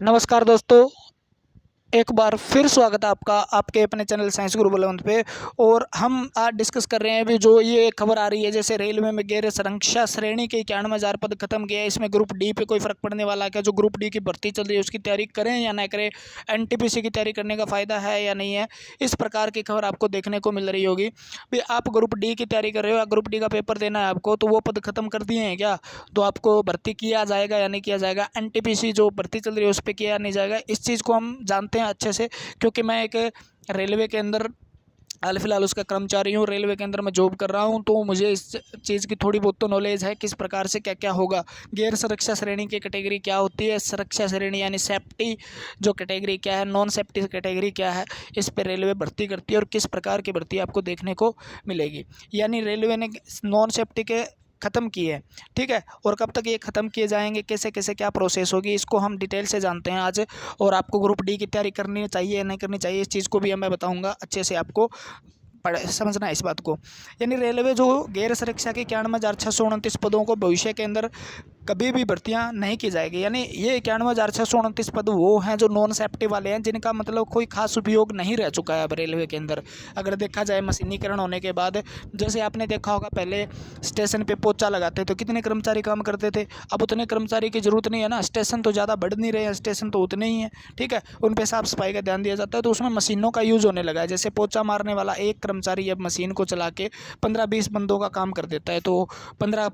नमस्कार दोस्तों, एक बार फिर स्वागत है आपका आपके अपने चैनल साइंस गुरु बुलंद पे। और हम आज डिस्कस कर रहे हैं अभी जो ये खबर आ रही है, जैसे रेलवे में गैर संरक्षा श्रेणी के 91,000 पद खत्म किया है। इसमें ग्रुप डी पे कोई फर्क पड़ने वाला है क्या? जो ग्रुप डी की भर्ती चल रही है उसकी तैयारी करें या ना करें, एनटीपीसी की तैयारी करने का फ़ायदा है या नहीं है, इस प्रकार की खबर आपको देखने को मिल रही होगी। भाई आप ग्रुप डी की तैयारी कर रहे हो या ग्रुप डी का पेपर देना है आपको, तो वो पद खत्म कर दिए हैं क्या? तो आपको भर्ती किया जाएगा या नहीं किया जाएगा, एनटीपीसी जो भर्ती चल रही है उस पर किया नहीं जाएगा, इस चीज़ को हम जानते हैं अच्छे से। क्योंकि मैं एक रेलवे के अंदर हाल फिलहाल उसका कर्मचारी हूँ, रेलवे के अंदर मैं जॉब कर रहा हूँ, तो मुझे इस चीज़ की थोड़ी बहुत तो नॉलेज है किस प्रकार से क्या क्या होगा। गैर सुरक्षा श्रेणी की कैटेगरी क्या होती है, सुरक्षा श्रेणी यानी सेफ्टी जो कैटेगरी क्या है, नॉन सेफ्टी कैटेगरी क्या है, इस पर रेलवे भर्ती करती है और किस प्रकार की भर्ती आपको देखने को मिलेगी। यानी रेलवे ने नॉन सेफ्टी के ख़त्म किए हैं, ठीक है। और कब तक ये ख़त्म किए जाएंगे, कैसे कैसे क्या प्रोसेस होगी, इसको हम डिटेल से जानते हैं आज। और आपको ग्रुप डी की तैयारी करनी चाहिए या नहीं करनी चाहिए, इस चीज़ को भी मैं बताऊंगा अच्छे से आपको समझना है इस बात को। यानी रेलवे जो गैर सुरक्षा के 91,629 पदों को भविष्य के अंदर कभी भी भर्तियां नहीं की जाएगी। यानी ये 91,629 पद वो हैं जो नॉन सेफ्टी वाले हैं, जिनका मतलब कोई खास उपयोग नहीं रह चुका है अब रेलवे के अंदर। अगर देखा जाए मशीनीकरण होने के बाद, जैसे आपने देखा होगा पहले स्टेशन पे पोछा लगाते तो कितने कर्मचारी काम करते थे, अब उतने कर्मचारी की ज़रूरत नहीं है ना। स्टेशन तो ज़्यादा बढ़ नहीं रहे हैं, स्टेशन तो उतने ही हैं, ठीक है। उन पर साफ सफाई का ध्यान दिया जाता है, तो उसमें मशीनों का यूज़ होने लगा है। जैसे पोछा मारने वाला एक कर्मचारी अब मशीन को चला के 15-20 बंदों का काम कर देता है, तो 15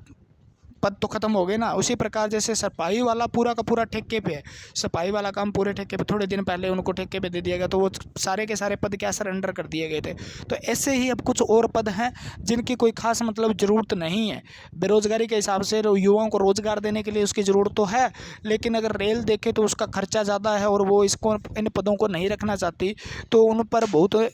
पद तो खत्म हो गए ना। उसी प्रकार जैसे सफाई वाला पूरा का पूरा ठेके पे है, सफाई वाला काम पूरे ठेके पे, थोड़े दिन पहले उनको ठेके पे दे दिया गया, तो वो सारे के सारे पद क्या सरेंडर कर दिए गए थे। तो ऐसे ही अब कुछ और पद हैं जिनकी कोई खास मतलब ज़रूरत नहीं है। बेरोजगारी के हिसाब से युवाओं को रोजगार देने के लिए उसकी ज़रूरत तो है, लेकिन अगर रेल देखे तो उसका खर्चा ज़्यादा है और वो इसको इन पदों को नहीं रखना चाहती, तो उन पर बहुत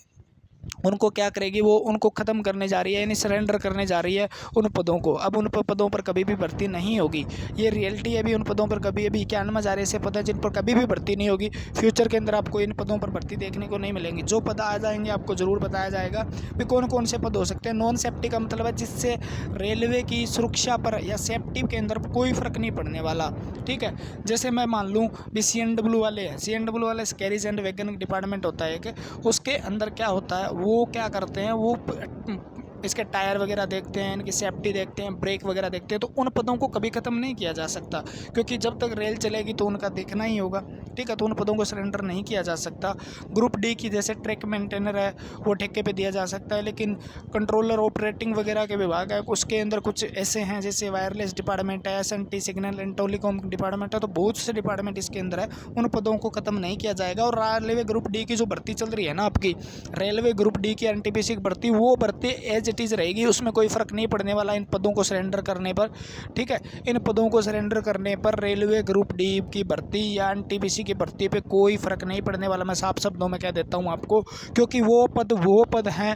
उनको क्या करेगी, वो उनको ख़त्म करने जा रही है, यानी सरेंडर करने जा रही है उन पदों को। अब उन पदों पर कभी भी भर्ती नहीं होगी, ये रियलिटी है। अभी उन पदों पर कभी अभी 91,000 ऐसे पद हैं जिन पर कभी भी भर्ती नहीं होगी। फ्यूचर के अंदर आपको इन पदों पर भर्ती देखने को नहीं मिलेंगी। जो पद आ जाएंगे आपको ज़रूर बताया जाएगा भी कौन कौन से पद हो सकते हैं। नॉन सेफ्टी का मतलब है जिससे रेलवे की सुरक्षा पर या सेफ्टी के अंदर कोई फ़र्क नहीं पड़ने वाला, ठीक है। जैसे मैं मान लूँ भी CNW वाले हैं, CNW वाले कैरिज एंड वैगन डिपार्टमेंट होता है कि उसके अंदर क्या होता है, वो क्या करते हैं, वो इसके टायर वगैरह देखते हैं, इनकी सेफ्टी देखते हैं, ब्रेक वगैरह देखते हैं। तो उन पदों को कभी ख़त्म नहीं किया जा सकता, क्योंकि जब तक रेल चलेगी तो उनका देखना ही होगा, ठीक है। तो उन पदों को सरेंडर नहीं किया जा सकता। ग्रुप डी की जैसे ट्रैक मेंटेनर है वो ठेके पे दिया जा सकता है, लेकिन कंट्रोलर ऑपरेटिंग वगैरह के विभाग है उसके अंदर कुछ ऐसे हैं, जैसे वायरलेस डिपार्टमेंट है, SNT signal and telecom department है, तो बहुत से डिपार्टमेंट इसके अंदर है। उन पदों को ख़त्म नहीं किया जाएगा। और रेलवे ग्रुप डी की जो भर्ती चल रही है ना आपकी, रेलवे ग्रुप डी की एनटीपीसी की भर्ती, वो भर्ती एज इट इज़ रहेगी, उसमें कोई फ़र्क नहीं पड़ने वाला इन पदों को सरेंडर करने पर, ठीक है। इन पदों को सरेंडर करने पर रेलवे ग्रुप डी की भर्ती या एनटीपीसी की भर्ती पे कोई फ़र्क नहीं पड़ने वाला, मैं साफ शब्दों में कह देता हूँ आपको। क्योंकि वो पद हैं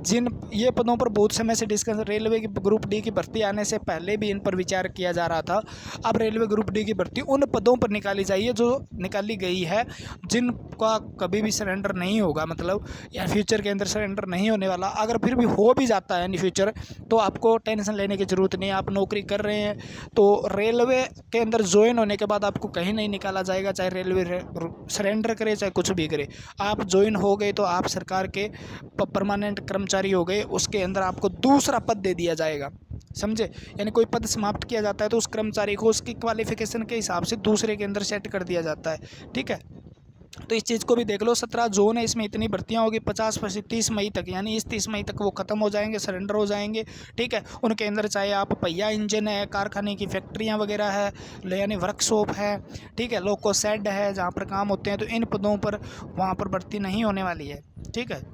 जिन ये पदों पर बहुत समय से डिस्कस, रेलवे की ग्रुप डी की भर्ती आने से पहले भी इन पर विचार किया जा रहा था। अब रेलवे ग्रुप डी की भर्ती उन पदों पर निकाली जाइए जो निकाली गई है, जिनका कभी भी सरेंडर नहीं होगा, मतलब या फ्यूचर के अंदर सरेंडर नहीं होने वाला। अगर फिर भी हो भी जाता है इन फ्यूचर, तो आपको टेंशन लेने की ज़रूरत नहीं है। आप नौकरी कर रहे हैं तो रेलवे के अंदर ज्वाइन होने के बाद आपको कहीं नहीं निकाला जाएगा, चाहे रेलवे सरेंडर करे चाहे कुछ भी करे। आप ज्वाइन हो गए तो आप सरकार के परमानेंट कर्मचारी हो गए, उसके अंदर आपको दूसरा पद दे दिया जाएगा, समझे। यानी कोई पद समाप्त किया जाता है तो उस कर्मचारी को उसकी क्वालिफिकेशन के हिसाब से दूसरे के अंदर सेट कर दिया जाता है, ठीक है। तो इस चीज़ को भी देख लो। 17 जोन है, इसमें इतनी भर्तियां होगी 50% 30 मई तक, यानी इस 30 मई तक वो ख़त्म हो जाएंगे, सरेंडर हो जाएंगे, ठीक है। उनके अंदर चाहे आप पहिया इंजन है, कारखाने की फैक्ट्रियां वगैरह है, यानी वर्कशॉप है, ठीक है, लोको शेड है जहाँ पर काम होते हैं, तो इन पदों पर वहाँ पर भर्ती नहीं होने वाली है, ठीक है।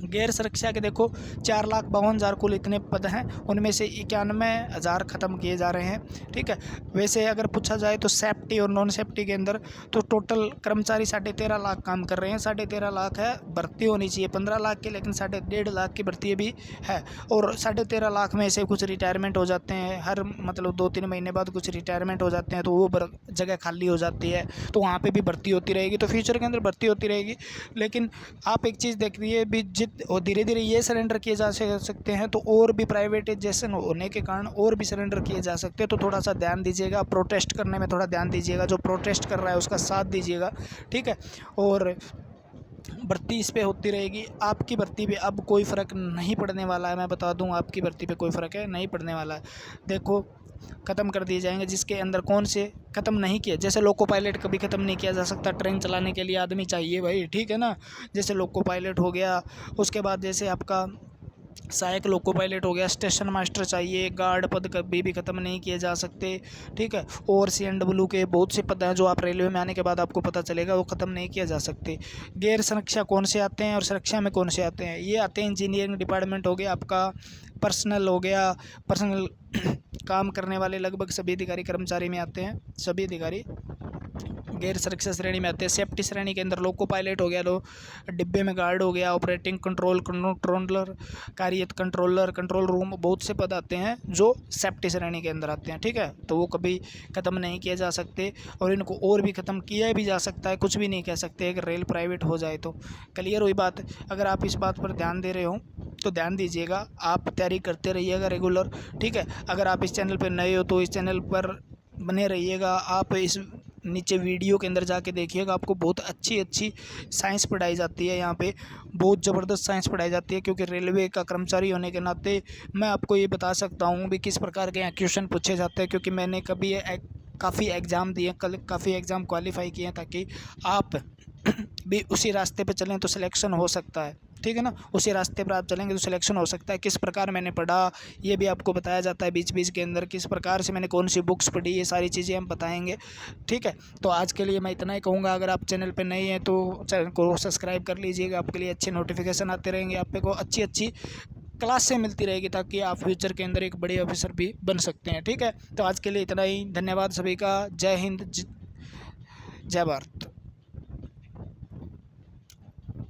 गैर सुरक्षा के देखो 4,52,000 कुल इतने पद हैं, उनमें से 91,000 ख़त्म किए जा रहे हैं, ठीक है। वैसे अगर पूछा जाए तो सेफ्टी और नॉन सेफ्टी के अंदर तो टोटल कर्मचारी 13.5 लाख काम कर रहे हैं। 13.5 लाख है, भर्ती होनी चाहिए 15 लाख की, लेकिन 1.5 लाख की भर्ती भी है। और 13.5 लाख में से कुछ रिटायरमेंट हो जाते हैं, हर मतलब 2-3 महीने बाद कुछ रिटायरमेंट हो जाते हैं, तो वो जगह खाली हो जाती है, तो वहाँ पर भी भर्ती होती रहेगी। तो फ्यूचर के अंदर भर्ती होती रहेगी। लेकिन आप एक चीज़ देख रही है भी और धीरे धीरे ये सरेंडर किए जा सकते हैं, तो और भी प्राइवेटाइजेशन होने के कारण और भी सरेंडर किए जा सकते हैं। तो थोड़ा सा ध्यान दीजिएगा, प्रोटेस्ट करने में थोड़ा ध्यान दीजिएगा, जो प्रोटेस्ट कर रहा है उसका साथ दीजिएगा, ठीक है। और भर्ती इस पे होती रहेगी। आपकी भर्ती पे अब कोई फ़र्क नहीं पड़ने वाला है, मैं बता दूं, आपकी भर्ती पे कोई फ़र्क है नहीं पड़ने वाला है। देखो, ख़त्म कर दिए जाएंगे जिसके अंदर कौन से ख़त्म नहीं किए, जैसे लोको पायलट कभी ख़त्म नहीं किया जा सकता, ट्रेन चलाने के लिए आदमी चाहिए भाई, ठीक है ना। जैसे लोको पायलट हो गया, उसके बाद जैसे आपका सहायक लोको पायलट हो गया, स्टेशन मास्टर चाहिए, गार्ड पद कभी भी ख़त्म नहीं किए जा सकते, ठीक है। और CNW के बहुत से पद हैं जो आप रेलवे में आने के बाद आपको पता चलेगा, वो ख़त्म नहीं किया जा सकते। गैर संरक्षा कौन से आते हैं और सुरक्षा में कौन से आते हैं, ये आते हैं इंजीनियरिंग डिपार्टमेंट हो गया आपका, पर्सनल हो गया, पर्सनल काम करने वाले लगभग सभी अधिकारी कर्मचारी में आते हैं, सभी अधिकारी गैर सुरक्षा श्रेणी में आते हैं। सेफ्टी श्रेणी के अंदर लोको पायलट हो गया, डिब्बे में गार्ड हो गया, ऑपरेटिंग कंट्रोलर, कार्यरत कंट्रोलर, कंट्रोल रूम, बहुत से पद आते हैं जो सेफ्टी श्रेणी के अंदर आते हैं, ठीक है। तो वो कभी ख़त्म नहीं किए जा सकते और इनको और भी ख़त्म किया भी जा सकता है, कुछ भी नहीं कह सकते अगर रेल प्राइवेट हो जाए तो। क्लियर हुई बात। अगर आप इस बात पर ध्यान दे रहे हो तो ध्यान दीजिएगा, आप तैयारी करते रहिएगा रेगुलर, ठीक है। अगर आप इस चैनल पर नए हो तो इस चैनल पर बने रहिएगा। आप इस नीचे वीडियो के अंदर जाके देखिएगा, आपको बहुत अच्छी साइंस पढ़ाई जाती है, यहाँ पे बहुत ज़बरदस्त साइंस पढ़ाई जाती है। क्योंकि रेलवे का कर्मचारी होने के नाते मैं आपको ये बता सकता हूँ भी किस प्रकार के यहाँ क्वेश्चन पूछे जाते हैं, क्योंकि मैंने कभी काफ़ी एग्ज़ाम दिए, काफ़ी एग्ज़ाम क्वालिफाई किए हैं, ताकि आप भी उसी रास्ते पे चलें तो सिलेक्शन हो सकता है, ठीक है ना। उसी रास्ते पर आप चलेंगे तो सिलेक्शन हो सकता है। किस प्रकार मैंने पढ़ा ये भी आपको बताया जाता है बीच बीच के अंदर, किस प्रकार से मैंने कौन सी बुक्स पढ़ी, ये सारी चीज़ें हम बताएंगे, ठीक है। तो आज के लिए मैं इतना ही कहूँगा। अगर आप चैनल पर नए हैं तो चैनल को सब्सक्राइब कर लीजिएगा, आपके लिए अच्छे नोटिफिकेशन आते रहेंगे, आपको अच्छी क्लासें मिलती रहेगी, ताकि आप फ्यूचर के अंदर एक बड़े ऑफिसर भी बन सकते हैं, ठीक है। तो आज के लिए इतना ही, धन्यवाद सभी का। जय हिंद, जय भारत।